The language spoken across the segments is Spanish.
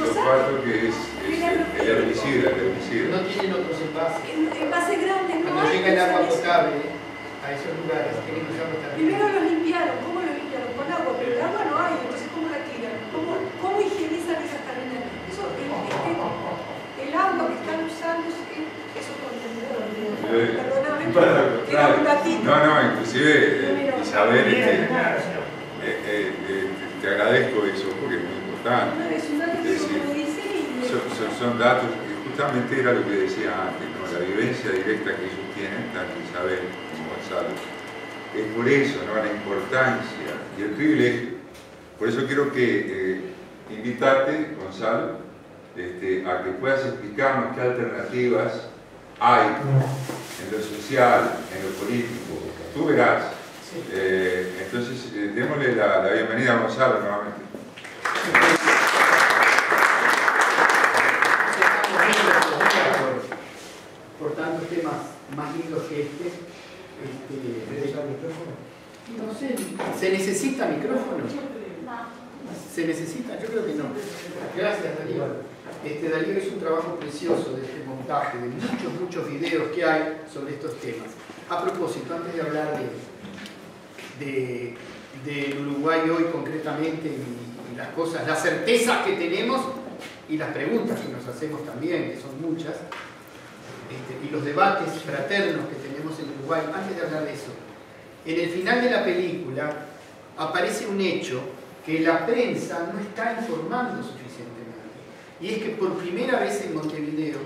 glifosato que es el herbicida, No tienen otros envases. Envases grandes, no. Cuando llega el agua potable a esos lugares, tienen que usarlo también. Primero lo limpiaron. ¿Cómo lo limpiaron? Con agua, pero el agua no hay, entonces ¿cómo la tiran? ¿Cómo higienizan esas cadenas? Eso, el agua que están usando es otro contenedor. Perdóname, era un gatito. No, inclusive Isabel, te agradezco eso porque es muy importante. Es un dato que como dice son datos que justamente era lo que decía antes, ¿no? La vivencia directa que ellos tienen, tanto Isabel como Gonzalo. Es por eso, ¿no? La importancia y el privilegio. Por eso quiero que invitarte, Gonzalo, a que puedas explicarnos qué alternativas hay en lo social, en lo político. Tú verás. Sí. Entonces, démosle la bienvenida a Gonzalo nuevamente. Por tantos temas más lindos que no sé, ¿se necesita micrófono? ¿Se necesita? Yo creo que no. Gracias, Darío. Darío hizo un trabajo precioso de este montaje, de muchos videos que hay sobre estos temas. A propósito, antes de hablar del Uruguay hoy concretamente y las cosas, las certezas que tenemos y las preguntas que nos hacemos también, que son muchas, y los debates fraternos que tenemos en Uruguay, antes de hablar de eso, en el final de la película aparece un hecho que la prensa no está informando suficientemente. Y es que por primera vez en Montevideo,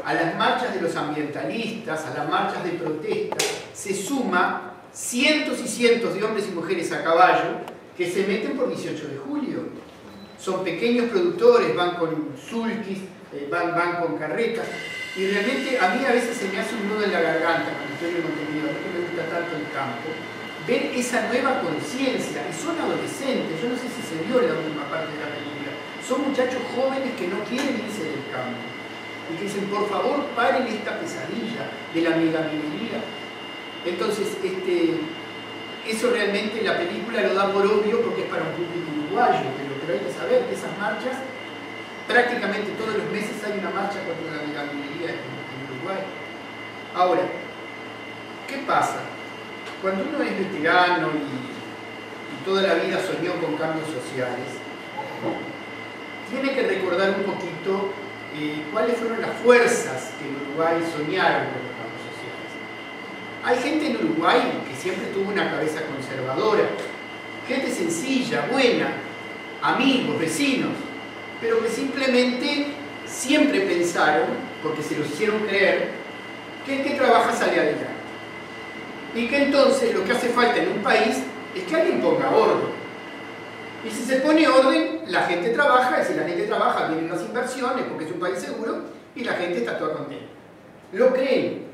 a las marchas de los ambientalistas, a las marchas de protesta, se suma cientos y cientos de hombres y mujeres a caballo que se meten por 18 de julio. Son pequeños productores, van con sulkis, van con carretas. Y realmente a mí a veces se me hace un nudo en la garganta cuando estoy en Montevideo, porque me gusta tanto el campo, ver esa nueva conciencia. Y son adolescentes, yo no sé si se vio en la última parte de la película. Son muchachos jóvenes que no quieren irse del campo. Y que dicen, por favor, paren esta pesadilla de la megaminería. Entonces, eso realmente la película lo da por obvio porque es para un público uruguayo, pero hay que saber que esas marchas, prácticamente todos los meses hay una marcha contra la megaminería en Uruguay. Ahora, ¿qué pasa? Cuando uno es veterano y toda la vida soñó con cambios sociales, tiene que recordar un poquito cuáles fueron las fuerzas que en Uruguay soñaron con los cambios sociales. Hay gente en Uruguay que siempre tuvo una cabeza conservadora, gente sencilla, buena, amigos, vecinos, pero que simplemente siempre pensaron, porque se los hicieron creer, que el que trabaja sale adelante. Y que entonces lo que hace falta en un país es que alguien ponga orden. Y si se pone orden, la gente trabaja, y si la gente trabaja, vienen las inversiones, porque es un país seguro, y la gente está toda contenta. Lo creen.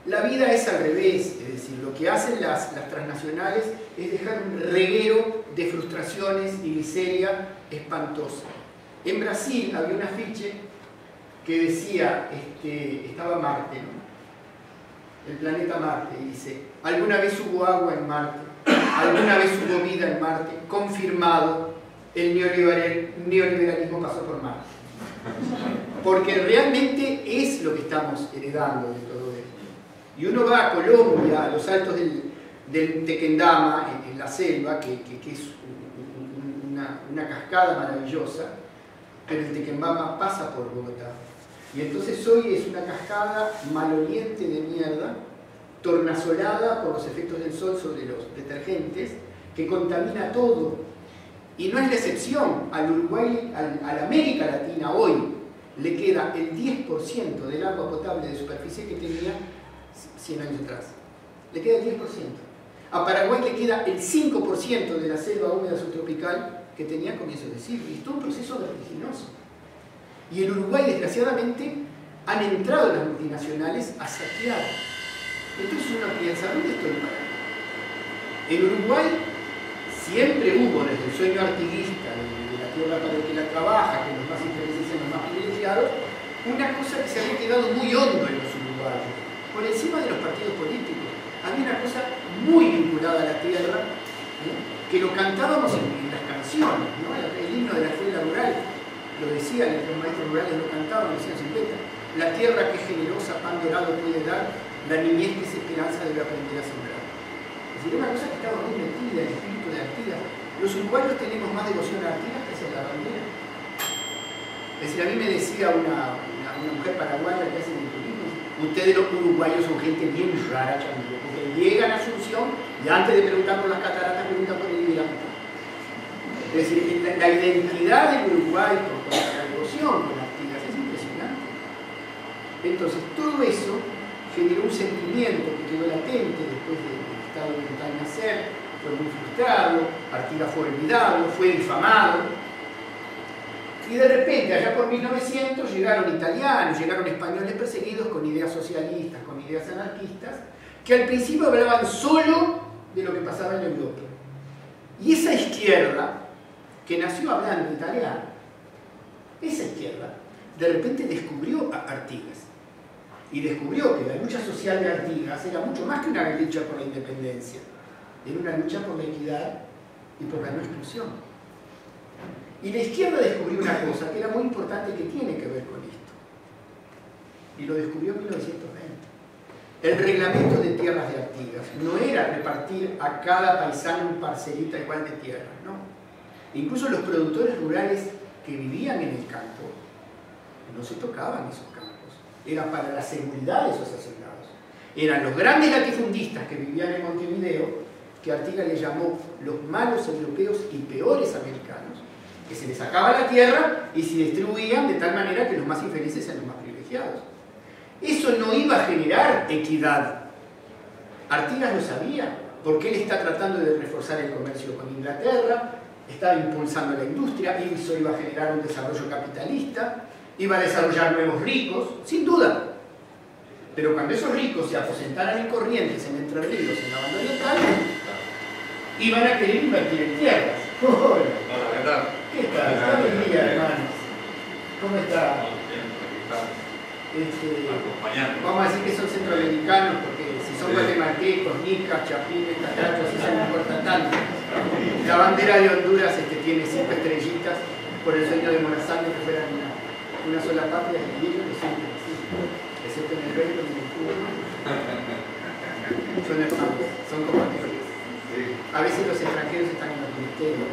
La vida es al revés, es decir, lo que hacen las transnacionales es dejar un reguero de frustraciones y miseria espantosa. En Brasil había un afiche que decía, estaba Marte, ¿no? El planeta Marte, y dice, alguna vez hubo agua en Marte, alguna vez hubo vida en Marte, confirmado, el neoliberalismo pasó por Marte. Porque realmente es lo que estamos heredando de todo esto. Y uno va a Colombia, a los altos del Tequendama, en la selva, que es una cascada maravillosa, pero el Tequendama pasa por Bogotá. Y entonces hoy es una cascada maloliente de mierda, tornasolada por los efectos del sol sobre los detergentes, que contamina todo. Y no es la excepción. Al Uruguay, a la América Latina hoy, le queda el 10% del agua potable de superficie que tenía 100 años atrás. Le queda el 10%. A Paraguay le queda el 5% de la selva húmeda subtropical que tenía a comienzos de siglo. Y es todo un proceso vertiginoso. Y en Uruguay, desgraciadamente, han entrado las multinacionales a saquear. Entonces uno piensa, ¿dónde estoy parado? En Uruguay siempre hubo, desde el sueño artiguista, de la tierra para el que la trabaja, que los más infelices sean los más privilegiados, una cosa que se había quedado muy hondo en los uruguayos, por encima de los partidos políticos. Había una cosa muy vinculada a la tierra, ¿no? Que lo cantábamos en las canciones, ¿no? El himno de la escuela rural. lo decían, los maestros rurales lo cantaban en los años 50, la tierra que es generosa, pan dorado puede dar, la niñez que es esperanza debe aprender a sembrar. Es decir, una cosa que estaba muy metida en el espíritu de Artigas. Los uruguayos tenemos más devoción a Artigas que hacia la bandera. Es decir, a mí me decía una mujer paraguaya que hace el turismo, ustedes los uruguayos son gente bien rara, chamillo, porque llegan a Asunción y antes de preguntar por las cataratas preguntan por el Ibirapitán. Es decir, la identidad del Uruguay con la devoción con Artigas es impresionante. Entonces, todo eso generó un sentimiento que quedó latente después del estado mental nacer, fue muy frustrado, Artigas fue olvidado, fue difamado. Y de repente, allá por 1900, llegaron italianos, llegaron españoles perseguidos con ideas socialistas, con ideas anarquistas, que al principio hablaban solo de lo que pasaba en Europa. Y esa izquierda, que nació hablando italiano, esa izquierda, de repente descubrió a Artigas. Y descubrió que la lucha social de Artigas era mucho más que una lucha por la independencia. Era una lucha por la equidad y por la no exclusión. Y la izquierda descubrió una cosa que era muy importante que tiene que ver con esto. Y lo descubrió en 1920. El reglamento de tierras de Artigas no era repartir a cada paisano un parcelita igual de tierra, no. Incluso los productores rurales que vivían en el campo no se tocaban esos campos. Era para la seguridad de esos hacendados. Eran los grandes latifundistas que vivían en Montevideo, que Artigas le llamó los malos europeos y peores americanos, que se les sacaba la tierra y se distribuían de tal manera que los más infelices sean los más privilegiados. Eso no iba a generar equidad. Artigas lo sabía, porque él está tratando de reforzar el comercio con Inglaterra, estaba impulsando la industria, y eso iba a generar un desarrollo capitalista, iba a desarrollar nuevos ricos, sin duda. Pero cuando esos ricos se aposentaran en Corrientes, en Entre Ríos, en la banda oriental, iban a querer invertir en tierras. Hola. ¿Qué tal? Buen día, hermanos. ¿Cómo está? Vamos a decir que son centroamericanos, porque si son guatemaltecos, nicas, chapines, catrachos, eso no importa tanto. La bandera de Honduras tiene 5 estrellitas por el sueño de Morazán de que fueran una sola patria, y ellos lo sienten así, excepto en el reino y en el Cuba. Son hermanos, son compatriotas. A veces los extranjeros están en los ministerios,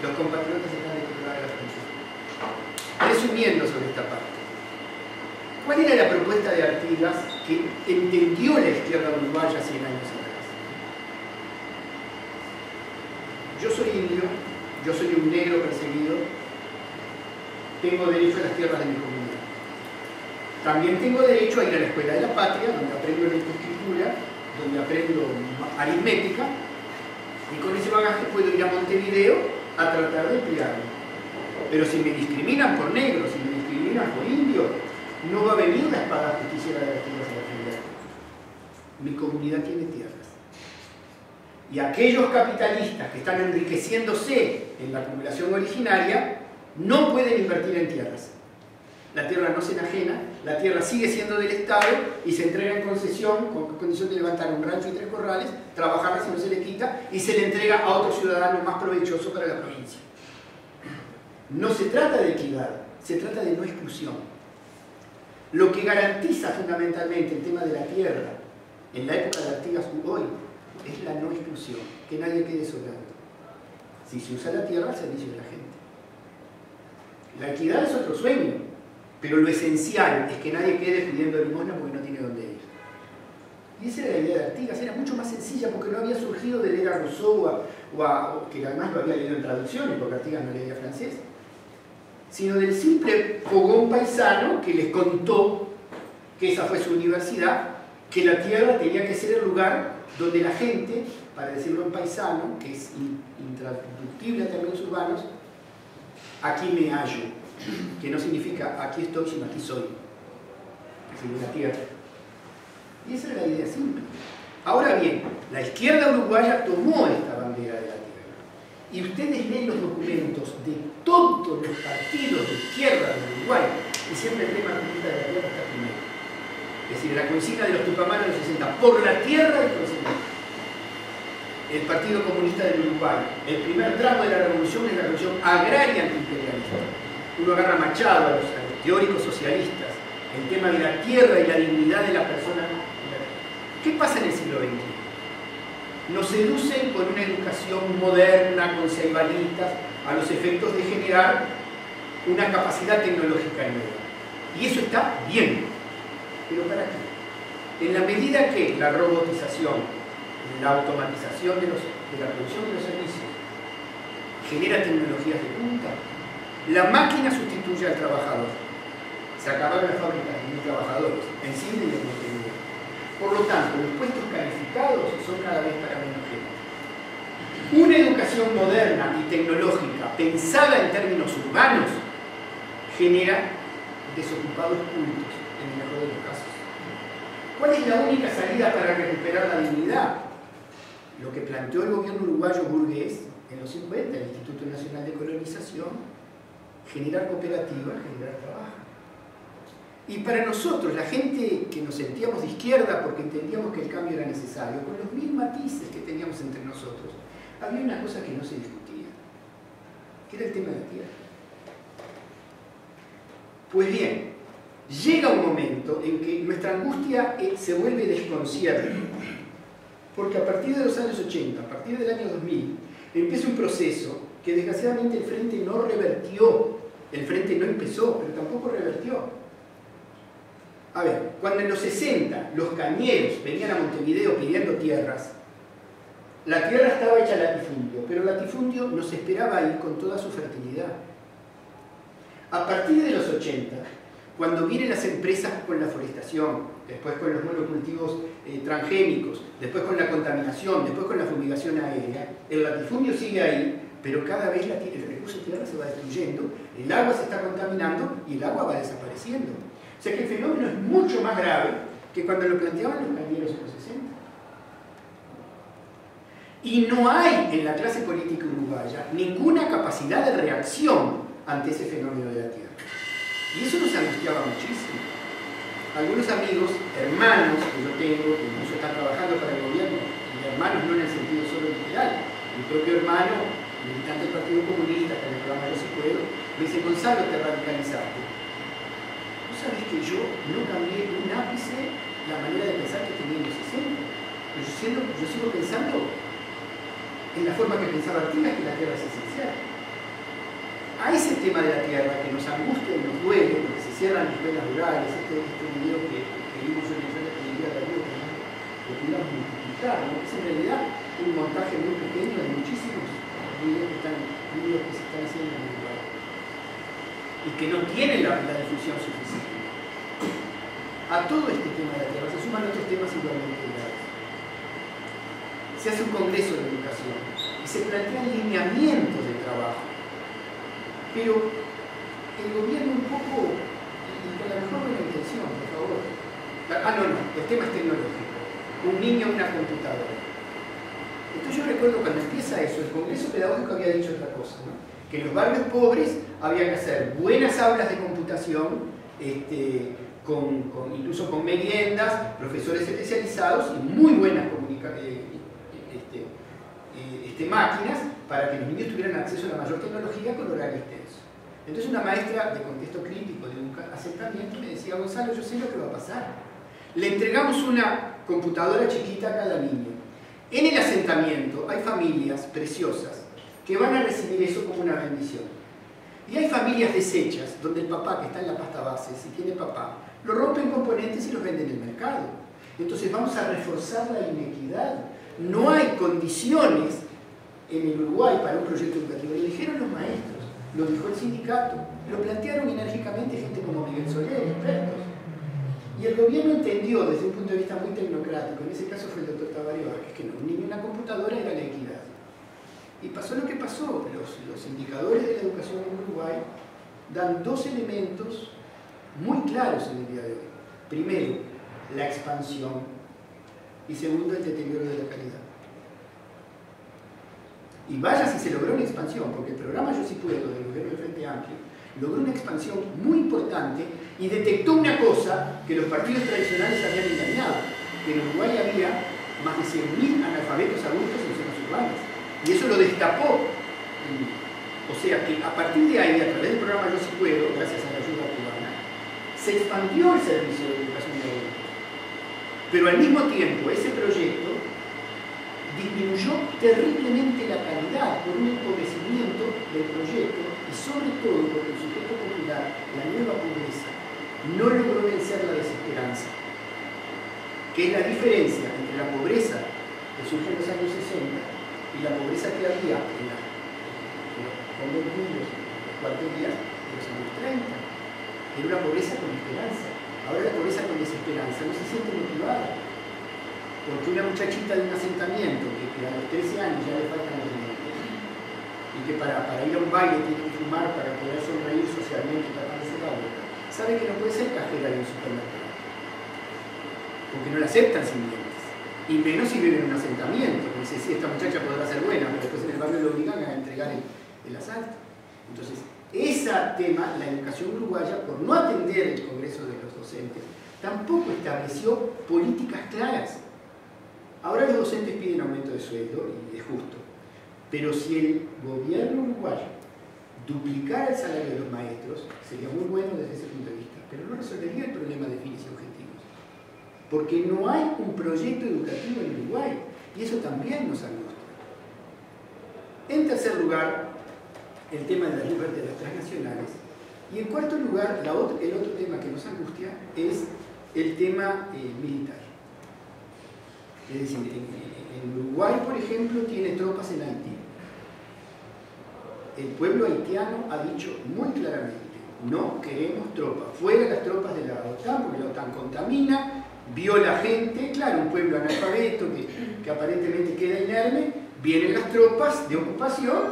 los compatriotas están de otro lado de la frontera. Resumiendo sobre esta parte, ¿cuál era la propuesta de Artigas que entendió la izquierda uruguaya 100 años atrás? Yo soy indio, yo soy un negro perseguido, tengo derecho a las tierras de mi comunidad. También tengo derecho a ir a la escuela de la patria, donde aprendo lectoescritura, donde aprendo aritmética, y con ese bagaje puedo ir a Montevideo a tratar de criarme. Pero si me discriminan por negro, si me discriminan por indio, no va a venir la espada justiciera de las tierras a defender. Mi comunidad tiene tierras. Y aquellos capitalistas que están enriqueciéndose en la acumulación originaria no pueden invertir en tierras. La tierra no se enajena, la tierra sigue siendo del Estado y se entrega en concesión, con condición de levantar un rancho y 3 corrales, trabajarla si no se le quita, y se le entrega a otro ciudadano más provechoso para la provincia. No se trata de equidad, se trata de no exclusión. Lo que garantiza fundamentalmente el tema de la tierra en la época de Artigas hoy es la no exclusión, que nadie quede sobrando. Si se usa la tierra al servicio de la gente. La equidad es otro sueño, pero lo esencial es que nadie quede pidiendo limosna porque no tiene dónde ir. Y esa era la idea de Artigas, era mucho más sencilla porque no había surgido de leer a Rousseau que además lo había leído en traducciones, porque Artigas no leía francés, sino del simple fogón paisano que les contó que esa fue su universidad, que la tierra tenía que ser el lugar donde la gente, para decirlo en paisano, que es intraductible a términos urbanos, aquí me hallo, que no significa aquí estoy, sino aquí soy, es la tierra. Y esa era la idea simple. Ahora bien, la izquierda uruguaya tomó esta bandera de la tierra. Y ustedes leen los documentos de todos los partidos de izquierda de Uruguay, y siempre el tema de la tierra está primero. Es decir, la consigna de los tupamaros de los 60, por la tierra y por el Partido Comunista del Uruguay. El primer tramo de la revolución es la revolución agraria antiimperialista. uno agarra a Machado, a los teóricos socialistas, el tema de la tierra y la dignidad de la persona. ¿Qué pasa en el siglo XXI? Nos seducen con una educación moderna, con ceibalitas, a los efectos de generar una capacidad tecnológica nueva. Y eso está bien. ¿Pero para qué? En la medida que la robotización, la automatización de la producción de los servicios genera tecnologías de punta, la máquina sustituye al trabajador. Se acabaron las fábricas de trabajadores, en cine y en Montevideo. Por lo tanto, los puestos calificados son cada vez para menos gente. Una educación moderna y tecnológica pensada en términos urbanos genera desocupados cultos, en el mejor de los casos. ¿Cuál es la única salida para recuperar la dignidad? Lo que planteó el gobierno uruguayo burgués en los 50, el Instituto Nacional de Colonización, generar cooperativas, generar trabajo. Y para nosotros, la gente que nos sentíamos de izquierda porque entendíamos que el cambio era necesario, con los mil matices que teníamos entre nosotros, había una cosa que no se discutía, que era el tema de la tierra. Pues bien, llega un momento en que nuestra angustia se vuelve desconcierto, porque a partir de los años 80, a partir del año 2000, empieza un proceso que desgraciadamente el Frente no revertió. El Frente no empezó, pero tampoco revertió. A ver, cuando en los 60 los cañeros venían a Montevideo pidiendo tierras, la tierra estaba hecha latifundio, pero el latifundio nos esperaba ahí con toda su fertilidad. A partir de los 80, cuando vienen las empresas con la forestación, después con los monocultivos transgénicos, después con la contaminación, después con la fumigación aérea, el latifundio sigue ahí, pero cada vez el recurso de tierra se va destruyendo, el agua se está contaminando y el agua va desapareciendo. O sea que el fenómeno es mucho más grave que cuando lo planteaban los cañeros en los 60. Y no hay en la clase política uruguaya ninguna capacidad de reacción ante ese fenómeno de la tierra. Y eso nos angustiaba muchísimo. Algunos amigos, hermanos que yo tengo, que incluso están trabajando para el gobierno, y hermanos no en el sentido solo literal, mi propio hermano, militante del Partido Comunista, que en el programa Yo Sí Puedo, me dice: Gonzalo, te radicalizaste. ¿Tú sabes que yo no cambié un ápice la manera de pensar que tenía en los 60? Pero yo sigo pensando en la forma que pensaba Artigas, que la tierra es esencial. A ese tema de la tierra que nos angustia y nos duele, porque se cierran las venas rurales, este video que vimos en el frente de la Darío, lo pudiéramos multiplicar, ¿no? Es en realidad un montaje muy pequeño de muchísimos videos que se están haciendo en el lugar y que no tienen la difusión suficiente. A todo este tema de la tierra se suman otros temas igualmente graves. Se hace un congreso de educación y se plantean lineamientos de trabajo. Pero el gobierno un poco, y con la mejor buena intención, por favor. El tema es tecnológico. Un niño, una computadora. Entonces yo recuerdo cuando empieza eso, el Congreso Pedagógico había dicho otra cosa, ¿no? Que en los barrios pobres había que hacer buenas aulas de computación, incluso con meriendas, profesores especializados y muy buenas máquinas para que los niños tuvieran acceso a la mayor tecnología con horario extenso. Entonces una maestra de contexto crítico, de un asentamiento, me decía: Gonzalo, yo sé lo que va a pasar. Le entregamos una computadora chiquita a cada niño. En el asentamiento hay familias preciosas que van a recibir eso como una bendición. Y hay familias deshechas, donde el papá, que está en la pasta base, si tiene papá, lo rompe en componentes y los vende en el mercado. Entonces vamos a reforzar la inequidad. No hay condiciones en el Uruguay para un proyecto educativo. Lo dijeron los maestros, lo dijo el sindicato, lo plantearon enérgicamente gente como Miguel Soler, expertos. Y el gobierno entendió desde un punto de vista muy tecnocrático, en ese caso fue el doctor Tabaré Vázquez, que no, un niño en una computadora era la equidad. Y pasó lo que pasó. Los indicadores de la educación en Uruguay dan dos elementos muy claros en el día de hoy. Primero, la expansión, y segundo, el deterioro de la calidad. Y vaya si se logró una expansión, porque el programa Yo Sí Puedo del gobierno del Frente Amplio logró una expansión muy importante y detectó una cosa que los partidos tradicionales habían engañado, que en Uruguay había más de 100.000 analfabetos adultos en zonas urbanas, y eso lo destapó O sea que a partir de ahí, a través del programa Yo Sí Puedo, gracias a la ayuda cubana, se expandió el servicio de educación de adultos. Pero al mismo tiempo, ese proyecto disminuyó terriblemente la calidad por un empobrecimiento del proyecto y sobre todo porque el sujeto popular, la nueva pobreza, no logró vencer la desesperanza, que es la diferencia entre la pobreza que surge en los años 60 y la pobreza que había en los conventillos, los cuarterías de los años 30. Era una pobreza con esperanza. Ahora la pobreza con desesperanza no se siente motivada. Porque una muchachita de un asentamiento que a los 13 años ya le faltan los dientes y que para ir a un baile tiene que fumar para poder sonreír socialmente y taparse la boca, sabe que no puede ser cajera de un supermercado. Porque no la aceptan sin dientes. Y menos si vive en un asentamiento. Porque dice, sí, esta muchacha podrá ser buena, pero después en el barrio lo obligan a entregar el asalto. Entonces, ese tema, la educación uruguaya, por no atender el Congreso de los Docentes, tampoco estableció políticas claras. Ahora los docentes piden aumento de sueldo y es justo, pero si el gobierno uruguayo duplicara el salario de los maestros, sería muy bueno desde ese punto de vista, pero no resolvería el problema de fines y objetivos, porque no hay un proyecto educativo en Uruguay y eso también nos angustia. En tercer lugar, el tema de las libertades transnacionales, y en cuarto lugar, el otro tema que nos angustia es el tema militar. Es decir, en Uruguay, por ejemplo, tiene tropas en Haití. El pueblo haitiano ha dicho muy claramente, no queremos tropas, fuera las tropas de la OTAN, porque la OTAN contamina, viola gente, claro, un pueblo analfabeto que aparentemente queda inerme, vienen las tropas de ocupación,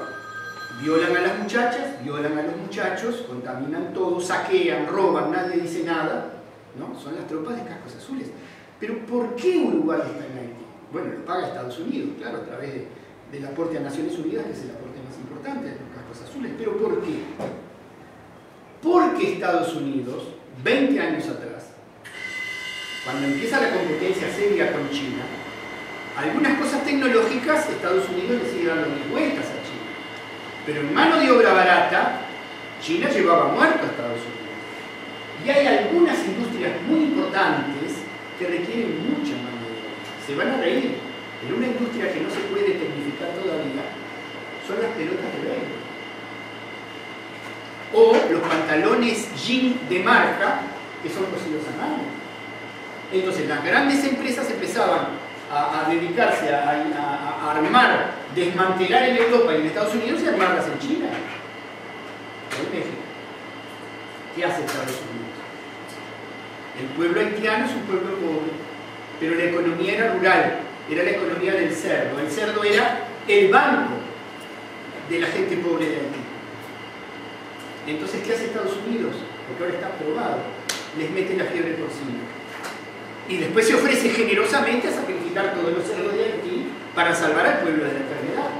violan a las muchachas, violan a los muchachos, contaminan todo, saquean, roban, nadie dice nada, ¿no? Son las tropas de cascos azules. Pero ¿por qué Uruguay está en Haití? Bueno, lo paga Estados Unidos, claro, a través del aporte a Naciones Unidas, que es el aporte más importante de los cascos azules. ¿Pero por qué? Porque Estados Unidos, 20 años atrás, cuando empieza la competencia seria con China, algunas cosas tecnológicas Estados Unidos le sigue dando mil vueltas a China. Pero en mano de obra barata, China llevaba muerto a Estados Unidos. Y hay algunas industrias muy importantes que requieren mucha mano de obra. Se van a reír, pero una industria que no se puede tecnificar todavía son las pelotas de béisbol. O los pantalones jean de marca que son cosidos a mano. Entonces las grandes empresas empezaban a dedicarse a armar, desmantelar en Europa y en Estados Unidos y armarlas en China o en México. ¿Qué hace Estados Unidos? El pueblo haitiano es un pueblo pobre, pero la economía era rural, era la economía del cerdo. El cerdo era el banco de la gente pobre de Haití. Entonces, ¿qué hace Estados Unidos? Porque ahora está aprobado. Les mete la fiebre porcina. Y después se ofrece generosamente a sacrificar todos los cerdos de Haití para salvar al pueblo de la enfermedad.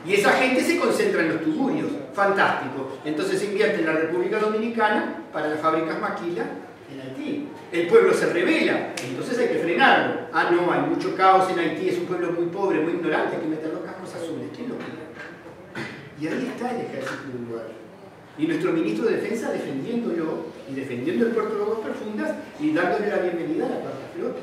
Y esa gente se concentra en los tugurios. Fantástico. Entonces se invierte en la República Dominicana para las fábricas maquila en Haití. El pueblo se rebela, entonces hay que frenarlo. Ah, no, hay mucho caos en Haití, es un pueblo muy pobre, muy ignorante, hay que meter los cascos azules. ¿Quién lo quiere? Y ahí está el ejército uruguayo. Y nuestro ministro de Defensa defendiéndolo y defendiendo el puerto de Aguas Profundas y dándole la bienvenida a la cuarta flota.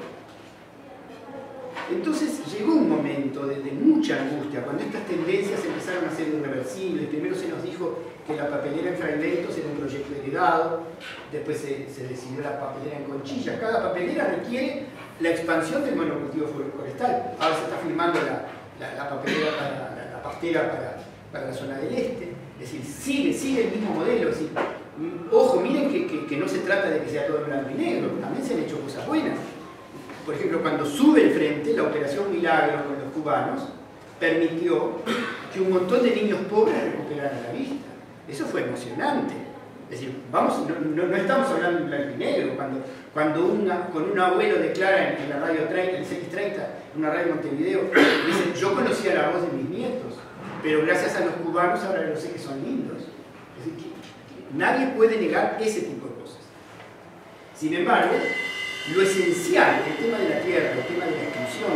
Entonces llegó un momento de mucha angustia, cuando estas tendencias empezaron a ser irreversibles. Primero se nos dijo que la papelera en fragmentos era un proyecto heredado, después se decidió la papelera en conchillas. Cada papelera requiere la expansión del monocultivo forestal. Ahora se está firmando la papelera la pastera para la zona del este. Es decir, sigue el mismo modelo. Es decir, ojo, miren que no se trata de que sea todo en blanco y negro, también se han hecho cosas buenas. Por ejemplo, cuando sube el frente, la Operación Milagro con los cubanos permitió que un montón de niños pobres recuperaran la vista. Eso fue emocionante. Es decir, no estamos hablando en blanco y negro. Cuando con un abuelo declara en la radio 30, el CX30, una radio Montevideo, dice, yo conocía la voz de mis nietos, pero gracias a los cubanos ahora lo sé que son lindos. Es decir, que nadie puede negar ese tipo de cosas. Sin embargo, lo esencial, el tema de la tierra, el tema de la exclusión,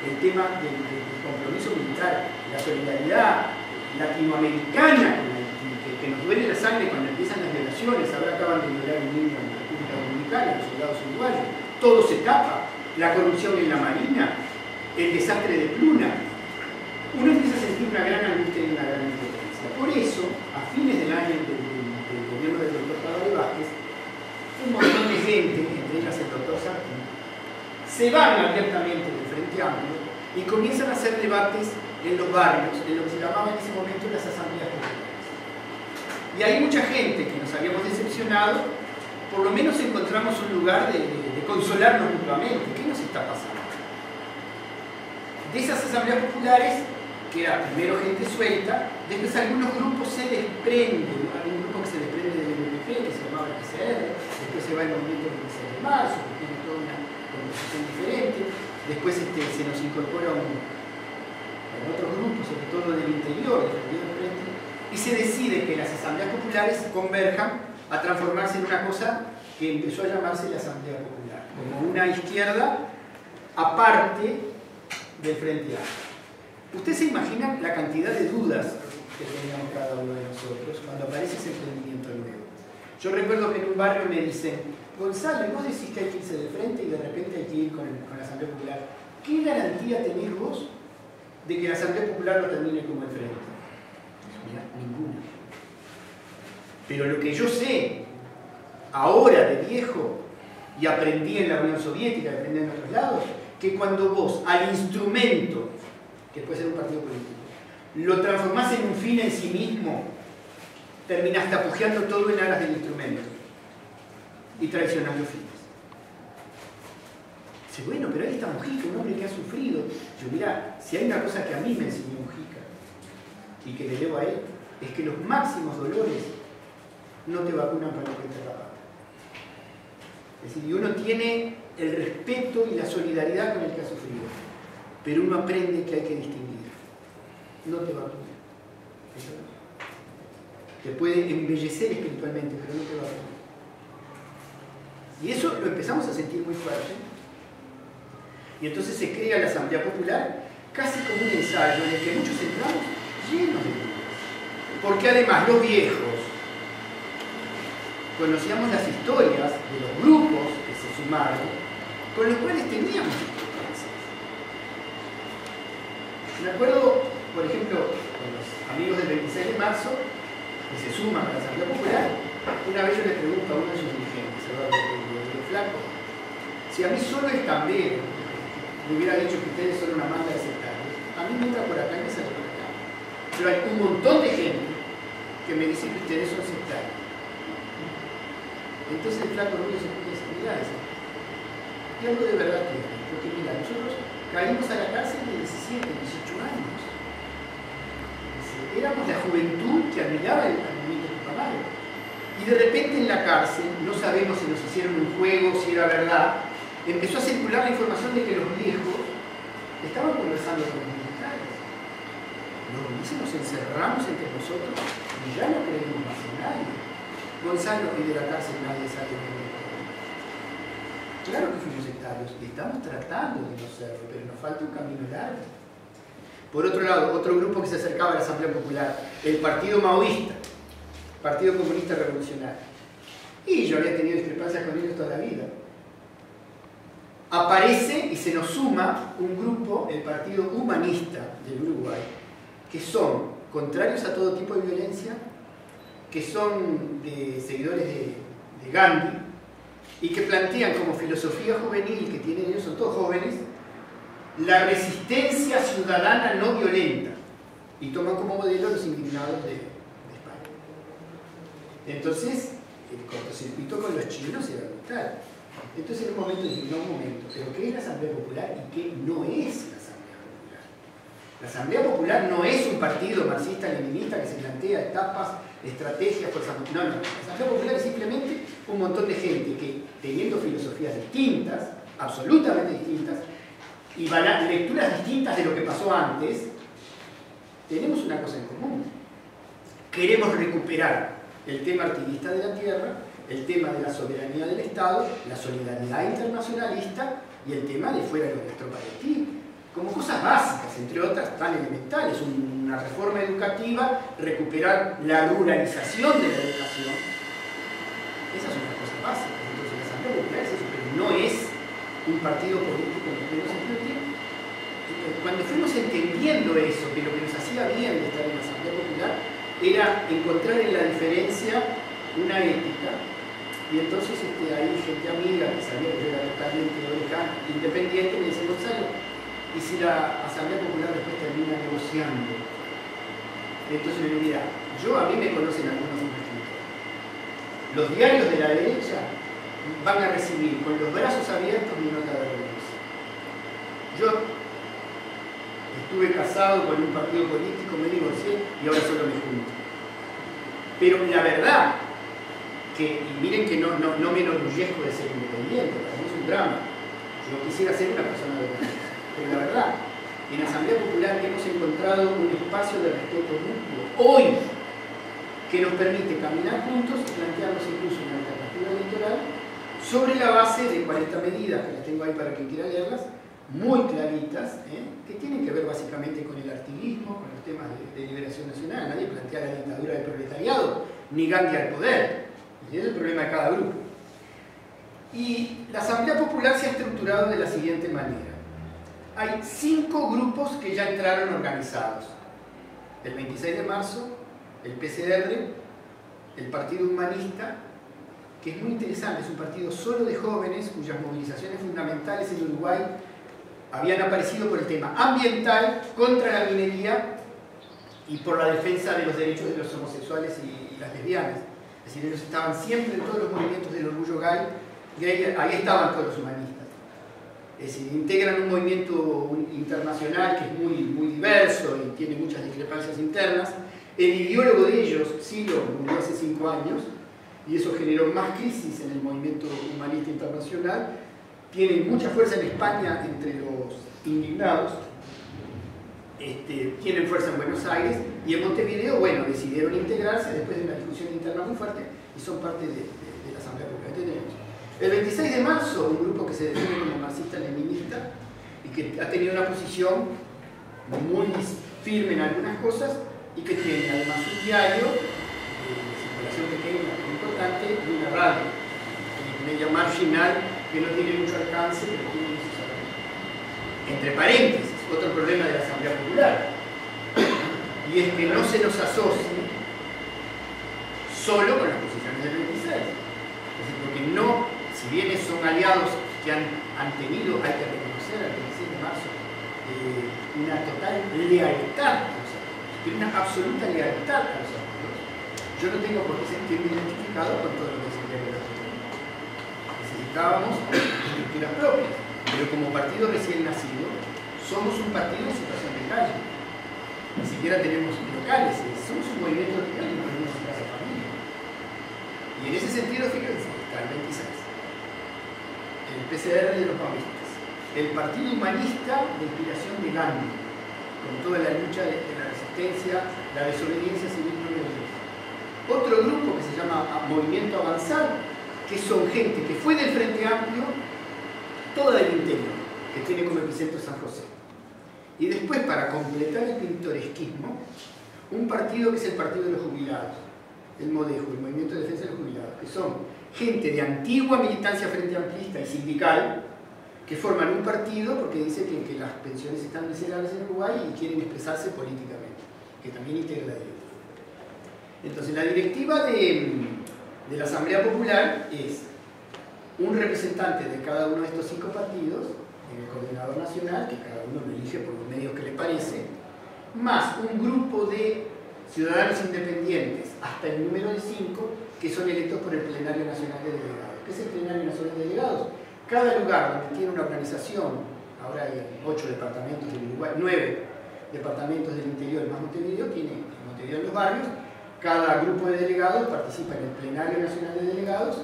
el tema del compromiso militar, la solidaridad, latinoamericana con Haití, que nos duele la sangre cuando empiezan las violaciones. Ahora acaban de violar un niño en la República Dominicana, los soldados uruguayos. Todo se tapa, la corrupción en la Marina, el desastre de Pluna. Uno empieza a sentir una gran angustia y una gran impotencia. Por eso, a fines del año del gobierno del doctor Tabaré Vázquez, un montón de gente, entre ellas el doctor Sartí, se van abiertamente del Frente Amplio y comienzan a hacer debates en los barrios, en lo que se llamaba en ese momento las asambleas populares. Y hay mucha gente que nos habíamos decepcionado, por lo menos encontramos un lugar de consolarnos mutuamente. ¿Qué nos está pasando? De esas asambleas populares, que era primero gente suelta, después algunos grupos se desprenden. Hay un grupo que se desprende del MPP, que se llamaba el PCR, después se va el movimiento del 16 de marzo, que tiene toda una composición diferente, después se nos incorpora en otros grupos, sobre todo del interior, del frente, y se decide que las asambleas populares converjan a transformarse en una cosa que empezó a llamarse la Asamblea Popular, como una izquierda aparte del Frente Amplio. ¿Ustedes se imaginan la cantidad de dudas que teníamos cada uno de nosotros cuando aparece ese emprendimiento nuevo? Yo recuerdo que en un barrio me dicen: Gonzalo, vos decís que hay que irse de frente y de repente hay que ir con la Asamblea Popular. ¿Qué garantía tenés vos de que la Asamblea Popular no termine como el Frente? Mira, ninguna. Pero lo que yo sé ahora de viejo, y aprendí en la Unión Soviética, aprendí en otros lados, que cuando vos al instrumento, que puede ser un partido político, lo transformás en un fin en sí mismo, terminás tapujeando todo en aras del instrumento y traicionando fines. Dice, bueno, pero ahí está Mujica, un hombre que ha sufrido. Yo, mira, si hay una cosa que a mí me enseñó Mujica y que le debo a él, es que los máximos dolores no te vacunan para lo que te pata. Es decir, y uno tiene el respeto y la solidaridad con el que ha sufrido, pero uno aprende que hay que distinguir. No te vacuna. Te puede embellecer espiritualmente, pero no te vacuna. Y eso lo empezamos a sentir muy fuerte. Y entonces se crea la Asamblea Popular casi como un ensayo en el que muchos entramos llenos de dudas. Porque además los viejos conocíamos las historias de los grupos que se sumaron, con los cuales teníamos experiencias. Me acuerdo, por ejemplo, con los amigos del 26 de marzo, que se suman a la Asamblea Popular, una vez yo le pregunto a uno de sus dirigentes, Eduardo Flaco, si a mí solo el cambero me hubiera dicho que ustedes son una manga de sectarios, a mí me entra por acá y me sale por acá. Pero hay un montón de gente que me dice que ustedes son sectarios. Entonces el Flaco Rubio se puso a decir, mirá, y algo de verdad tiene, porque mira, nosotros caímos a la cárcel de 17, 18 años. Éramos la juventud que admiraba el movimiento de Tupamaro. Y de repente en la cárcel, no sabemos si nos hicieron un juego, si era verdad, empezó a circular la información de que los viejos estaban conversando con los militares. Nos encerramos entre nosotros y ya no creemos más en nadie. Gonzalo, y de la cárcel nadie sale de mí. Claro que fuimos sectarios y estamos tratando de no serlo, pero nos falta un camino largo. Por otro lado, otro grupo que se acercaba a la Asamblea Popular, el Partido Maoísta, Partido Comunista Revolucionario. Y yo había tenido discrepancias con ellos toda la vida. Aparece y se nos suma un grupo, el Partido Humanista del Uruguay, que son contrarios a todo tipo de violencia, que son seguidores de Gandhi y que plantean como filosofía juvenil que tienen ellos, son todos jóvenes, la resistencia ciudadana no violenta, y toman como modelo los indignados de España. Entonces, el cortocircuito con los chinos era brutal. Entonces en un momento dije, no, un momento, ¿pero qué es la Asamblea Popular y qué no es la Asamblea Popular? La Asamblea Popular no es un partido marxista-leninista que se plantea etapas, estrategias, fuerzas. No, no. La Asamblea Popular es simplemente un montón de gente que, teniendo filosofías distintas, absolutamente distintas, y lecturas distintas de lo que pasó antes, tenemos una cosa en común. Queremos recuperar el tema artiguista de la tierra, el tema de la soberanía del Estado, la solidaridad internacionalista y el tema de fuera de los tropas de ti, como cosas básicas, entre otras tan elementales, un una reforma educativa, recuperar la ruralización de la educación. Esas son las cosas básicas. Entonces la Asamblea Popular es eso, pero no es un partido político en el pleno sentido del tiempo. Cuando fuimos entendiendo eso, que lo que nos hacía bien de estar en la Asamblea Popular era encontrar en la diferencia una ética, y entonces hay gente amiga que sabía que yo era totalmente orejano, independiente, me dice: Gonzalo, y si la Asamblea Popular después termina negociando. Entonces le digo: mira, a mí me conocen algunos escritores. Los diarios de la derecha van a recibir con los brazos abiertos mi nota de renuncia. Yo estuve casado con un partido político, me divorcié y ahora solo me junto. Pero la verdad, y miren que no me enorgullezco de ser independiente, para mí es un drama. Yo quisiera ser una persona de verdad. Pero la verdad, en la Asamblea Popular hemos encontrado un espacio de respeto mutuo, hoy, que nos permite caminar juntos y plantearnos incluso una alternativa electoral sobre la base de 40 medidas, que las tengo ahí para quien quiera leerlas, muy claritas, que tienen que ver básicamente con el artiguismo, con los temas de liberación nacional. Nadie plantea la dictadura del proletariado, ni Gandhi al poder. Y ese es el problema de cada grupo. Y la Asamblea Popular se ha estructurado de la siguiente manera. Hay 5 grupos que ya entraron organizados. El 26 de marzo, el PCR, el Partido Humanista, que es muy interesante, es un partido solo de jóvenes cuyas movilizaciones fundamentales en Uruguay habían aparecido por el tema ambiental, contra la minería y por la defensa de los derechos de los homosexuales y las lesbianas. Es decir, ellos estaban siempre en todos los movimientos del orgullo gay, ahí estaban todos los humanistas. Es decir, integran un movimiento internacional que es muy diverso y tiene muchas discrepancias internas. El ideólogo de ellos, Silo, murió hace 5 años, y eso generó más crisis en el movimiento humanista internacional. Tienen mucha fuerza en España entre los indignados, tienen fuerza en Buenos Aires, y en Montevideo, bueno, decidieron integrarse después de una discusión interna muy fuerte y son parte de la Asamblea Popular. Tenemos el 26 de marzo, un grupo que se define como marxista-leninista y que ha tenido una posición muy firme en algunas cosas y que tiene además un diario de circulación pequeña, muy importante, y una radio media marginal que no tiene mucho alcance, pero tiene mucho saber. Entre paréntesis, otro problema de la Asamblea Popular, y es que no se nos asocie solo con las posiciones del 26. Es decir, porque no, si bien son aliados que han tenido, hay que reconocer al 26 de marzo, una total lealtad a los acuerdos, tiene una absoluta lealtad a los acuerdos. Yo no tengo por qué sentirme identificado con todo lo que se quiere ver. Necesitábamos estructuras propias, pero como partido recién nacido, somos un partido en situación de calle. Ni siquiera tenemos locales, somos un movimiento local y no tenemos casa de familia. Y en ese sentido, fíjense, está el 26, el PCR de los maoístas, el Partido Humanista de inspiración de Gandhi, con toda la lucha de la resistencia, la desobediencia civil no violenta. Otro grupo que se llama Movimiento Avanzar, que son gente que fue del Frente Amplio, toda del interior, que tiene como epicentro San José. Y después, para completar el pintoresquismo, un partido que es el Partido de los Jubilados, el MODEJO, el Movimiento de Defensa de los Jubilados, que son gente de antigua militancia frente amplista y sindical, que forman un partido porque dicen que las pensiones están miserables en Uruguay y quieren expresarse políticamente, que también integra ellos. Entonces, la directiva de la Asamblea Popular es un representante de cada uno de estos 5 partidos en el coordinador nacional, que cada uno lo elige por los medios que le parece, más un grupo de ciudadanos independientes, hasta el número de 5, que son electos por el Plenario Nacional de Delegados. ¿Qué es el Plenario Nacional de Delegados? Cada lugar donde tiene una organización, ahora hay 8 departamentos del Uruguay, 9 departamentos del interior más Montevideo, tiene en Montevideo en los barrios, cada grupo de delegados participa en el Plenario Nacional de Delegados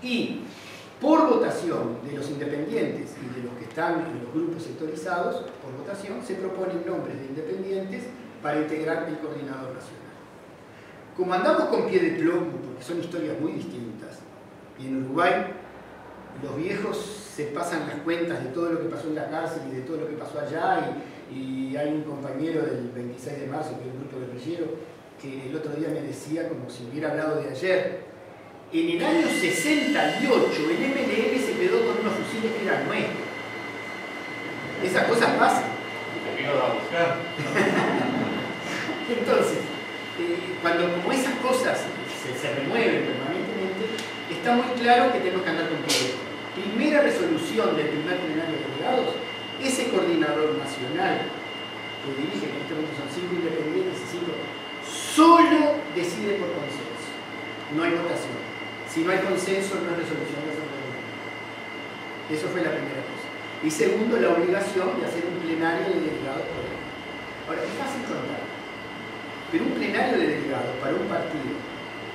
y por votación de los independientes y de los que están en los grupos sectorizados, por votación, se proponen nombres de independientes para integrar el coordinador nacional. Como andamos con pie de plomo, porque son historias muy distintas, y en Uruguay los viejos se pasan las cuentas de todo lo que pasó en la cárcel y de todo lo que pasó allá, Y hay un compañero del 26 de marzo, que es un grupo guerrillero, que el otro día me decía, como si hubiera hablado de ayer, en el año 68 el MLN se quedó con unos fusiles que eran nuestros. Esas cosas pasan. ¿Te vino a buscar? Entonces, cuando como esas cosas se remueven permanentemente, está muy claro que tenemos que andar con todo. Primera resolución del Tribunal Plenario de Delegados, ese coordinador nacional que dirige, que en este momento son 5 independientes y 5, solo decide por consenso. No hay votación. Si no hay consenso, no hay resolución de esa reunión. Eso fue la primera cosa. Y segundo, la obligación de hacer un plenario de delegados por él. Ahora, es fácil contar. Pero un plenario de delegados para un partido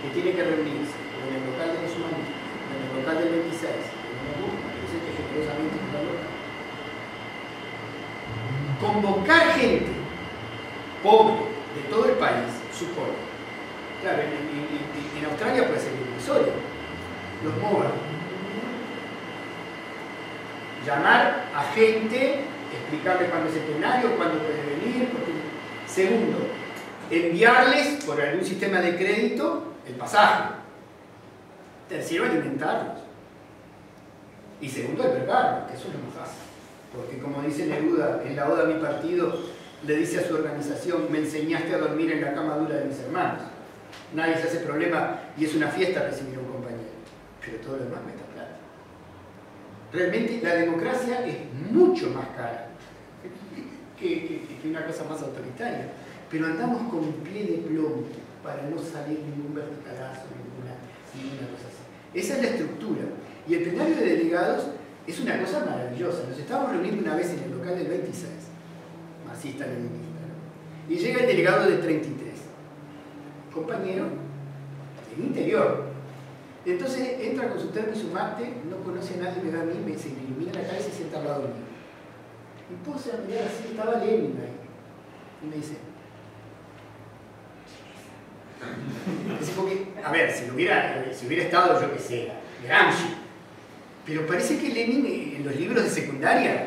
que tiene que reunirse en el local de los humanistas, en el local del 26, en una burla, que sé que generosamente es una local, convocar gente pobre de todo el país, supone. Claro, en Australia puede ser divisorio, los MOBA. Llamar a gente, explicarle cuándo es el plenario, cuándo puede venir. Segundo, enviarles por algún sistema de crédito el pasaje. Tercero, alimentarlos. Y segundo, albergarlos, que eso es lo más fácil. Porque como dice Neruda, en la Oda a mi partido, le dice a su organización, me enseñaste a dormir en la cama dura de mis hermanos. Nadie se hace problema y es una fiesta recibir a un compañero. Pero todo lo demás me está plata. Realmente la democracia es mucho más cara que una cosa más autoritaria. Pero andamos con pie de plomo para no salir ningún verticalazo, ninguna cosa así. Esa es la estructura. Y el plenario de delegados es una cosa maravillosa. Nos estábamos reuniendo una vez en el local del 26, marxista-leninista, ¿no? Y llega el delegado del 33, compañero del interior. Entonces entra con su termo y su mate, no conoce a nadie, me da a mí, se me ilumina la cabeza y se sienta al lado mío. Y puse a mirar así, estaba Lenin ahí. Y me dice, porque, a ver, si hubiera estado, yo que sé, Gramsci, pero parece que Lenin en los libros de secundaria